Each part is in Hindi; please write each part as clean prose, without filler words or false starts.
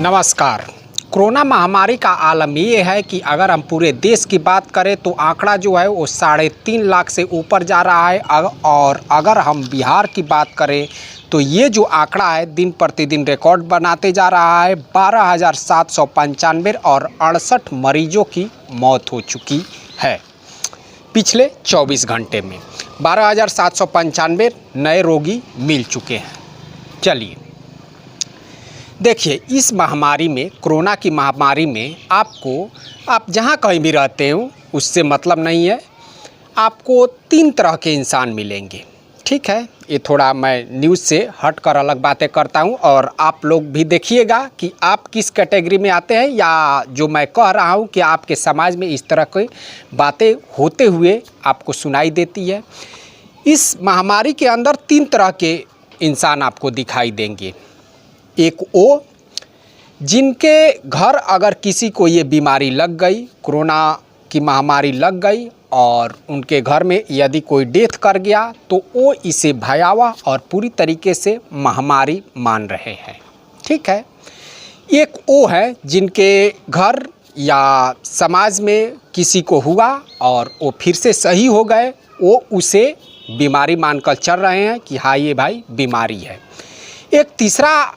नमस्कार। कोरोना महामारी का आलम ये है कि अगर हम पूरे देश की बात करें तो आंकड़ा जो है वो 3.5 लाख से ऊपर जा रहा है। और अगर हम बिहार की बात करें तो ये जो आंकड़ा है दिन प्रतिदिन रिकॉर्ड बनाते जा रहा है। 12,795 और 68 मरीजों की मौत हो चुकी है पिछले 24 घंटे में। 12,795 नए रोगी मिल चुके हैं। चलिए देखिए, इस महामारी में, कोरोना की महामारी में आप जहाँ कहीं भी रहते हो उससे मतलब नहीं है। आपको 3 तरह के इंसान मिलेंगे, ठीक है। ये थोड़ा मैं न्यूज़ से हट कर अलग बातें करता हूँ और आप लोग भी देखिएगा कि आप किस कैटेगरी में आते हैं, या जो मैं कह रहा हूँ कि आपके समाज में इस तरह की बातें होते हुए आपको सुनाई देती है। इस महामारी के अंदर 3 तरह के इंसान आपको दिखाई देंगे। एक वो जिनके घर अगर किसी को ये बीमारी लग गई, कोरोना की महामारी लग गई और उनके घर में यदि कोई डेथ कर गया तो वो इसे भयावह और पूरी तरीके से महामारी मान रहे हैं, ठीक है। एक वो है जिनके घर या समाज में किसी को हुआ और वो फिर से सही हो गए, वो उसे बीमारी मानकर चल रहे हैं कि हाँ ये भाई बीमारी है। एक तीसरा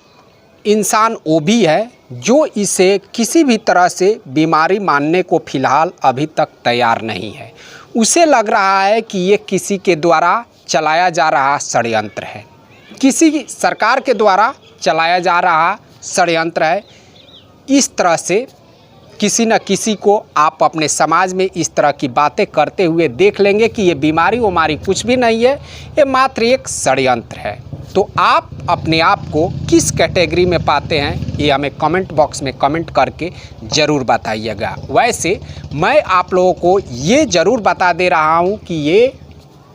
इंसान वो भी है जो इसे किसी भी तरह से बीमारी मानने को फ़िलहाल अभी तक तैयार नहीं है। उसे लग रहा है कि ये किसी के द्वारा चलाया जा रहा षड्यंत्र है, किसी सरकार के द्वारा चलाया जा रहा षड्यंत्र है। इस तरह से किसी न किसी को आप अपने समाज में इस तरह की बातें करते हुए देख लेंगे कि ये बीमारी उमारी कुछ भी नहीं है, ये मात्र एक षड्यंत्र है। तो आप अपने आप को किस कैटेगरी में पाते हैं ये हमें कमेंट बॉक्स में कमेंट करके ज़रूर बताइएगा। वैसे मैं आप लोगों को ये ज़रूर बता दे रहा हूँ कि ये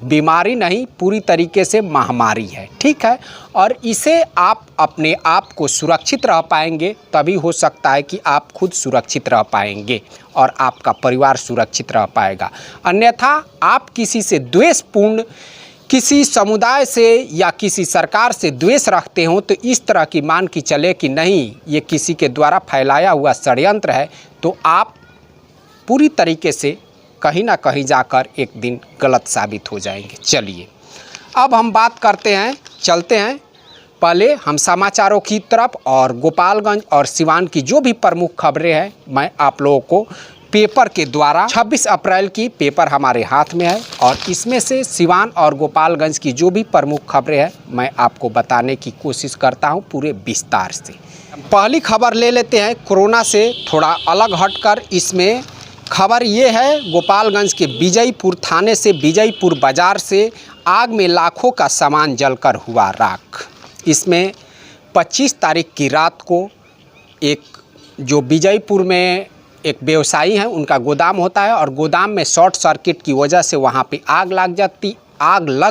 बीमारी नहीं, पूरी तरीके से महामारी है, ठीक है। और इसे आप अपने आप को सुरक्षित रह पाएंगे तभी हो सकता है कि आप खुद सुरक्षित रह पाएंगे और आपका परिवार सुरक्षित रह पाएगा। अन्यथा आप किसी से द्वेषपूर्ण, किसी समुदाय से या किसी सरकार से द्वेष रखते हो तो इस तरह की मान की चले कि नहीं ये किसी के द्वारा फैलाया हुआ षड्यंत्र है, तो आप पूरी तरीके से कहीं ना कहीं जाकर एक दिन गलत साबित हो जाएंगे। चलिए अब हम बात करते हैं, चलते हैं पहले हम समाचारों की तरफ। और गोपालगंज और सिवान की जो भी प्रमुख खबरें हैं मैं आप लोगों को पेपर के द्वारा 26 अप्रैल की पेपर हमारे हाथ में है और इसमें से सिवान और गोपालगंज की जो भी प्रमुख खबरें हैं मैं आपको बताने की कोशिश करता हूं पूरे विस्तार से। पहली खबर ले लेते हैं कोरोना से थोड़ा अलग हटकर। इसमें खबर ये है, गोपालगंज के विजयपुर थाने से विजयपुर बाज़ार से आग में लाखों का सामान जलकर हुआ राख। इसमें 25 तारीख की रात को एक जो विजयपुर में एक व्यवसायी हैं, उनका गोदाम होता है और गोदाम में शॉर्ट सर्किट की वजह से वहाँ पे आग लग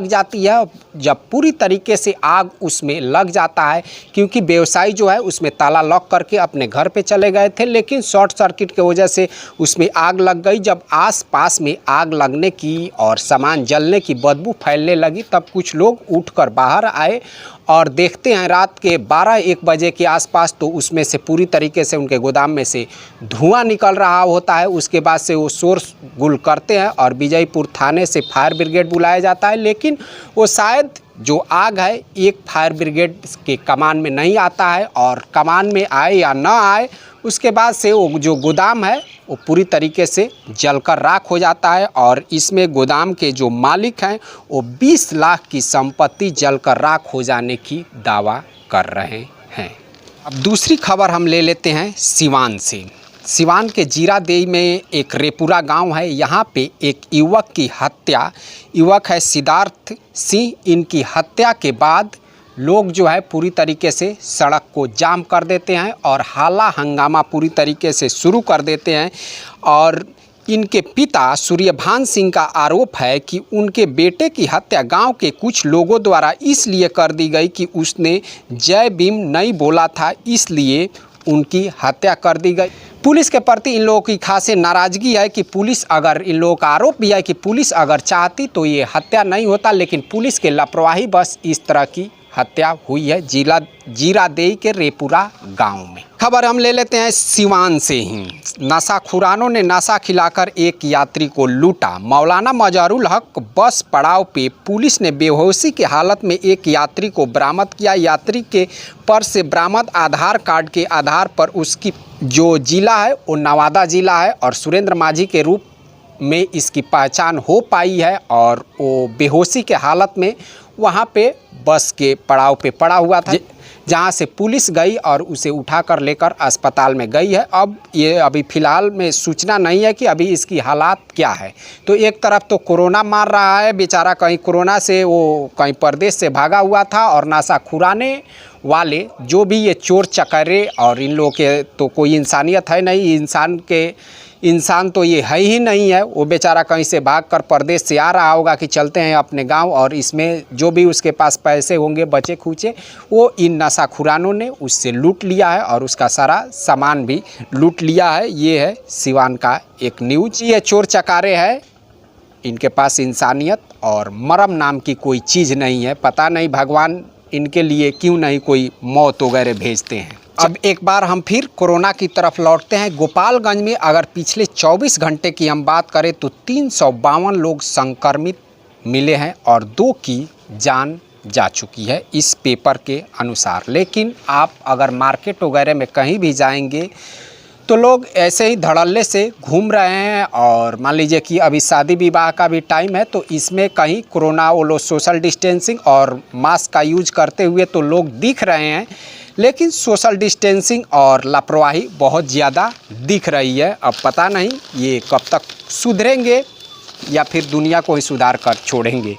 जाती है। जब पूरी तरीके से आग उसमें लग जाता है, क्योंकि व्यवसायी जो है उसमें ताला लॉक करके अपने घर पे चले गए थे, लेकिन शॉर्ट सर्किट की वजह से उसमें आग लग गई। जब आस-पास में आग लगने की और सामान जलने की बदबू फैलने लगी तब कुछ लोग उठकर बाहर आए और देखते हैं रात के 12-1 बजे के आसपास तो उसमें से पूरी तरीके से उनके गोदाम में से धुआं निकल रहा होता है। उसके बाद से वो शोरगुल करते हैं और विजयपुर थाने से फायर ब्रिगेड बुलाया जाता है, लेकिन वो शायद जो आग है एक फायर ब्रिगेड के कमान में नहीं आता है और कमान में आए या ना आए उसके बाद से वो जो गोदाम है वो पूरी तरीके से जलकर राख हो जाता है। और इसमें गोदाम के जो मालिक हैं वो 20 लाख की संपत्ति जलकर राख हो जाने की दावा कर रहे हैं। अब दूसरी खबर हम ले लेते हैं सिवान से। सिवान के जीरादेई में एक रेपुरा गांव है, यहाँ पे एक युवक की हत्या, युवक है सिद्धार्थ सिंह। इनकी हत्या के बाद लोग जो है पूरी तरीके से सड़क को जाम कर देते हैं और हाला हंगामा पूरी तरीके से शुरू कर देते हैं। और इनके पिता सूर्यभान सिंह का आरोप है कि उनके बेटे की हत्या गांव के कुछ लोगों द्वारा इसलिए कर दी गई कि उसने जय भीम नहीं बोला था, इसलिए उनकी हत्या कर दी गई। पुलिस के प्रति इन लोगों की खासी नाराज़गी है कि पुलिस अगर, इन लोगों का आरोप भी है कि पुलिस अगर चाहती तो ये हत्या नहीं होता, लेकिन पुलिस के लापरवाही बस इस तरह की हत्या हुई है जीरादेई के रेपुरा गांव में। खबर हम ले लेते हैं सिवान से ही। नशाखुरानों ने नशा खिलाकर एक यात्री को लूटा। मौलाना मजहरुल हक बस पड़ाव पे पुलिस ने बेहोशी की हालत में एक यात्री को बरामद किया। यात्री के पर्स से बरामद आधार कार्ड के आधार पर उसकी जो जिला है वो नवादा जिला है और सुरेंद्र माझी के रूप में इसकी पहचान हो पाई है और वो बेहोशी के हालत में वहाँ पे बस के पड़ाव पे पड़ा हुआ था, जहाँ से पुलिस गई और उसे उठाकर लेकर अस्पताल में गई है। अब ये अभी फ़िलहाल में सूचना नहीं है कि अभी इसकी हालात क्या है। तो एक तरफ तो कोरोना मार रहा है बेचारा, कहीं कोरोना से वो कहीं परदेश से भागा हुआ था और नशाखुराने वाले जो भी ये चोर चकारे और इन लोगों के तो कोई इंसानियत है नहीं, इंसान तो ये है ही नहीं है। वो बेचारा कहीं से भागकर परदेश से आ रहा होगा कि चलते हैं अपने गांव, और इसमें जो भी उसके पास पैसे होंगे बचे खुचे वो इन नशाखुरानों ने उससे लूट लिया है और उसका सारा सामान भी लूट लिया है। ये है सिवान का एक न्यूज। ये चोर चकारे हैं, इनके पास इंसानियत और मरम नाम की कोई चीज़ नहीं है। पता नहीं भगवान इनके लिए क्यों नहीं कोई मौत वगैरह भेजते हैं। अब एक बार हम फिर कोरोना की तरफ लौटते हैं। गोपालगंज में अगर पिछले 24 घंटे की हम बात करें तो 352 लोग संक्रमित मिले हैं और 2 की जान जा चुकी है इस पेपर के अनुसार। लेकिन आप अगर मार्केट वगैरह में कहीं भी जाएंगे तो लोग ऐसे ही धड़ल्ले से घूम रहे हैं और मान लीजिए कि अभी शादी विवाह का भी टाइम है तो इसमें कहीं कोरोना वो लोग सोशल डिस्टेंसिंग और मास्क का यूज करते हुए तो लोग दिख रहे हैं, लेकिन सोशल डिस्टेंसिंग और लापरवाही बहुत ज़्यादा दिख रही है। अब पता नहीं ये कब तक सुधरेंगे या फिर दुनिया को ही सुधार कर छोड़ेंगे।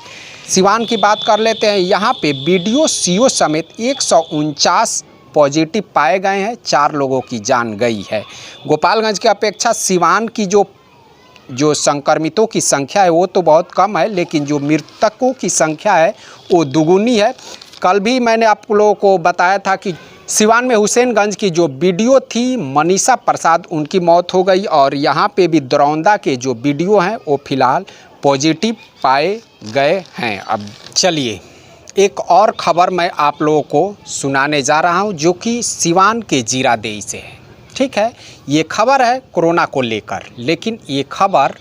सिवान की बात कर लेते हैं। यहाँ पे बीडीओ सीओ समेत 149 पॉजिटिव पाए गए हैं, 4 लोगों की जान गई है। गोपालगंज की अपेक्षा सिवान की जो संक्रमितों की संख्या है वो तो बहुत कम है, लेकिन जो मृतकों की संख्या है वो दुगुनी है। कल भी मैंने आप लोगों को बताया था कि सिवान में हुसैनगंज की जो बीडीओ थी मनीषा प्रसाद, उनकी मौत हो गई और यहाँ पे भी दरौंदा के जो बीडीओ हैं वो फिलहाल पॉजिटिव पाए गए हैं। अब चलिए एक और ख़बर मैं आप लोगों को सुनाने जा रहा हूँ जो कि सिवान के जीरादेई से है। ठीक है, ये खबर है कोरोना को लेकर, लेकिन ये खबर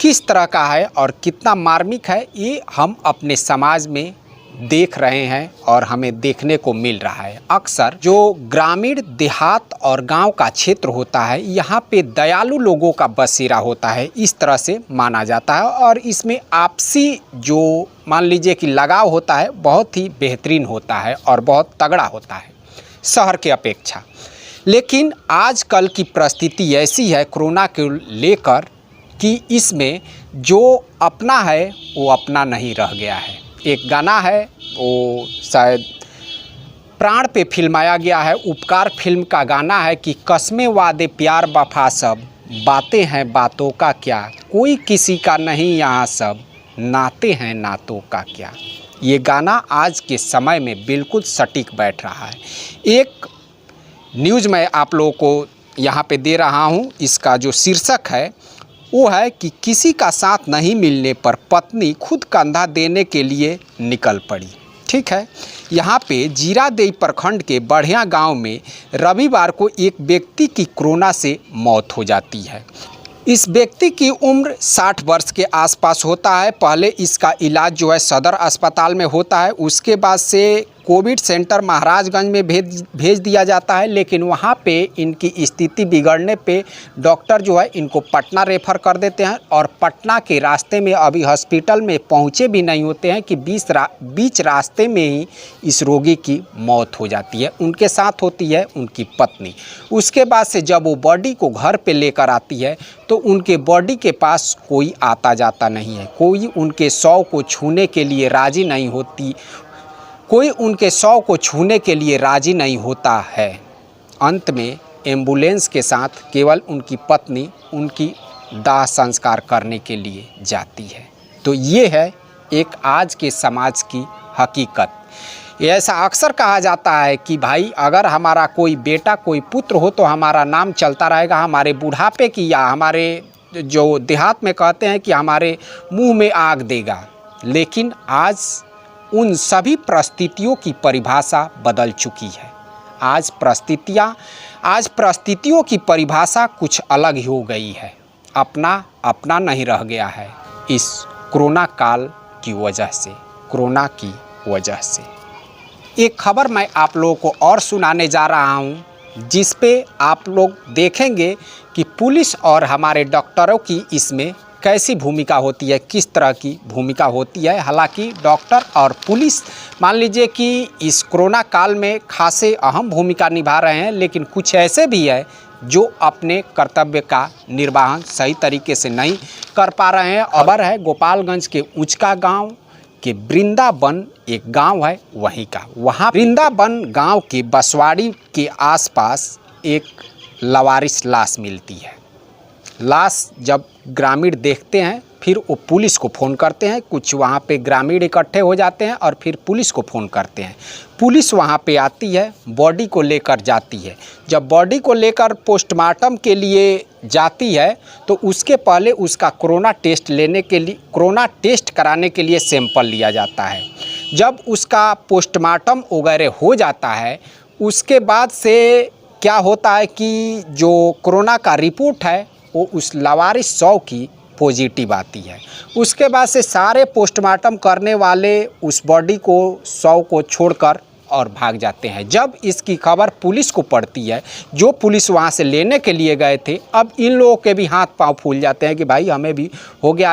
किस तरह का है और कितना मार्मिक है ये हम अपने समाज में देख रहे हैं और हमें देखने को मिल रहा है। अक्सर जो ग्रामीण देहात और गांव का क्षेत्र होता है यहाँ पे दयालु लोगों का बसेरा होता है, इस तरह से माना जाता है और इसमें आपसी जो मान लीजिए कि लगाव होता है बहुत ही बेहतरीन होता है और बहुत तगड़ा होता है शहर के अपेक्षा। लेकिन आजकल की परिस्थिति ऐसी है कोरोना को लेकर कि इसमें जो अपना है वो अपना नहीं रह गया है। एक गाना है वो शायद प्राण पे फिल्माया गया है, उपकार फिल्म का गाना है कि कस्में वादे प्यार वफा सब बातें हैं बातों का क्या, कोई किसी का नहीं यहाँ सब नाते हैं नातों का क्या। ये गाना आज के समय में बिल्कुल सटीक बैठ रहा है। एक न्यूज़ मैं आप लोगों को यहाँ पे दे रहा हूँ, इसका जो शीर्षक है वो है कि किसी का साथ नहीं मिलने पर पत्नी खुद कंधा देने के लिए निकल पड़ी। ठीक है, यहाँ पे जीरादेई प्रखंड के बढ़िया गांव में रविवार को एक व्यक्ति की कोरोना से मौत हो जाती है। इस व्यक्ति की उम्र 60 वर्ष के आसपास होता है। पहले इसका इलाज जो है सदर अस्पताल में होता है, उसके बाद से कोविड सेंटर महाराजगंज में भेज दिया जाता है, लेकिन वहाँ पे इनकी स्थिति बिगड़ने पे डॉक्टर जो है इनको पटना रेफ़र कर देते हैं और पटना के रास्ते में अभी हॉस्पिटल में पहुँचे भी नहीं होते हैं कि बीच रास्ते में ही इस रोगी की मौत हो जाती है। उनके साथ होती है उनकी पत्नी। उसके बाद से जब वो बॉडी को घर पे लेकर आती है तो उनके बॉडी के पास कोई आता जाता नहीं है, कोई उनके शव को छूने के लिए राज़ी नहीं होती, कोई उनके शव को छूने के लिए राज़ी नहीं होता है। अंत में एम्बुलेंस के साथ केवल उनकी पत्नी उनकी दाह संस्कार करने के लिए जाती है। तो ये है एक आज के समाज की हकीकत। ऐसा अक्सर कहा जाता है कि भाई अगर हमारा कोई बेटा कोई पुत्र हो तो हमारा नाम चलता रहेगा हमारे बुढ़ापे की, या हमारे जो देहात में कहते हैं कि हमारे मुंह में आग देगा। लेकिन आज उन सभी परिस्थितियों की परिभाषा बदल चुकी है। आज परिस्थितियों की परिभाषा कुछ ही हो गई है। अपना नहीं रह गया है इस कोरोना काल की वजह से। एक खबर मैं आप लोगों को और सुनाने जा रहा हूं, जिस पे आप लोग देखेंगे कि पुलिस और हमारे डॉक्टरों की इसमें कैसी भूमिका होती है, किस तरह की भूमिका होती है। हालांकि डॉक्टर और पुलिस मान लीजिए कि इस कोरोना काल में खासे अहम भूमिका निभा रहे हैं, लेकिन कुछ ऐसे भी है जो अपने कर्तव्य का निर्वहन सही तरीके से नहीं कर पा रहे हैं। खबर है गोपालगंज के उचका गांव के वृंदावन एक गांव है वहाँ वृंदावन गांव के बसवाड़ी के आसपास एक लावारिस लाश मिलती है। लाश जब ग्रामीण देखते हैं फिर वो पुलिस को फ़ोन करते हैं। कुछ वहाँ पे ग्रामीण इकट्ठे हो जाते हैं और फिर पुलिस को फ़ोन करते हैं। पुलिस वहाँ पे आती है, बॉडी को लेकर जाती है। जब बॉडी को लेकर पोस्टमार्टम के लिए जाती है तो उसके पहले उसका कोरोना टेस्ट कराने के लिए सैंपल लिया जाता है। जब उसका पोस्टमार्टम वगैरह हो जाता है उसके बाद से क्या होता है कि जो कोरोना का रिपोर्ट है वो उस लावारिस 100 की पॉजिटिव आती है। उसके बाद से सारे पोस्टमार्टम करने वाले उस बॉडी को 100 को छोड़कर और भाग जाते हैं। जब इसकी खबर पुलिस को पड़ती है, जो पुलिस वहाँ से लेने के लिए गए थे, अब इन लोगों के भी हाथ पांव फूल जाते हैं कि भाई हमें भी हो गया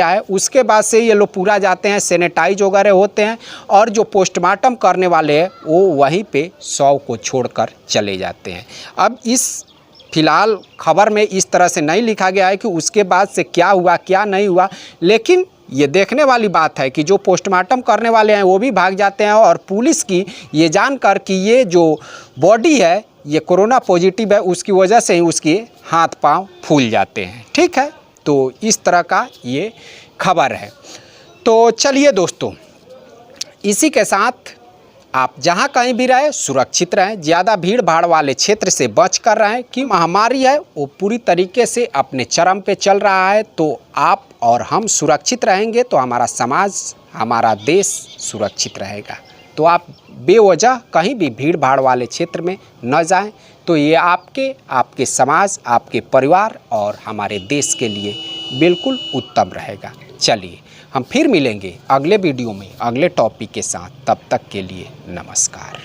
है। उसके बाद से ये लोग पूरा जाते हैं, सैनिटाइज वगैरह होते हैं और जो पोस्टमार्टम करने वाले हैं वो वहीं पे 100 को छोड़कर चले जाते हैं। अब इस फिलहाल खबर में इस तरह से नहीं लिखा गया है कि उसके बाद से क्या हुआ क्या नहीं हुआ, लेकिन ये देखने वाली बात है कि जो पोस्टमार्टम करने वाले हैं वो भी भाग जाते हैं और पुलिस की ये जानकर कि ये जो बॉडी है ये कोरोना पॉजिटिव है, उसकी वजह से ही उसके हाथ पांव फूल जाते हैं। ठीक है, तो इस तरह का ये खबर है। तो चलिए दोस्तों, इसी के साथ आप जहां कहीं भी रहें सुरक्षित रहें, ज़्यादा भीड़ भाड़ वाले क्षेत्र से बच कर रहें कि महामारी है वो पूरी तरीके से अपने चरम पे चल रहा है। तो आप और हम सुरक्षित रहेंगे तो हमारा समाज, हमारा देश सुरक्षित रहेगा। तो आप बेवजह कहीं भी भीड़ भाड़ वाले क्षेत्र में न जाएं, तो ये आपके समाज, आपके परिवार और हमारे देश के लिए बिल्कुल उत्तम रहेगा। चलिए हम फिर मिलेंगे अगले वीडियो में अगले टॉपिक के साथ। तब तक के लिए नमस्कार।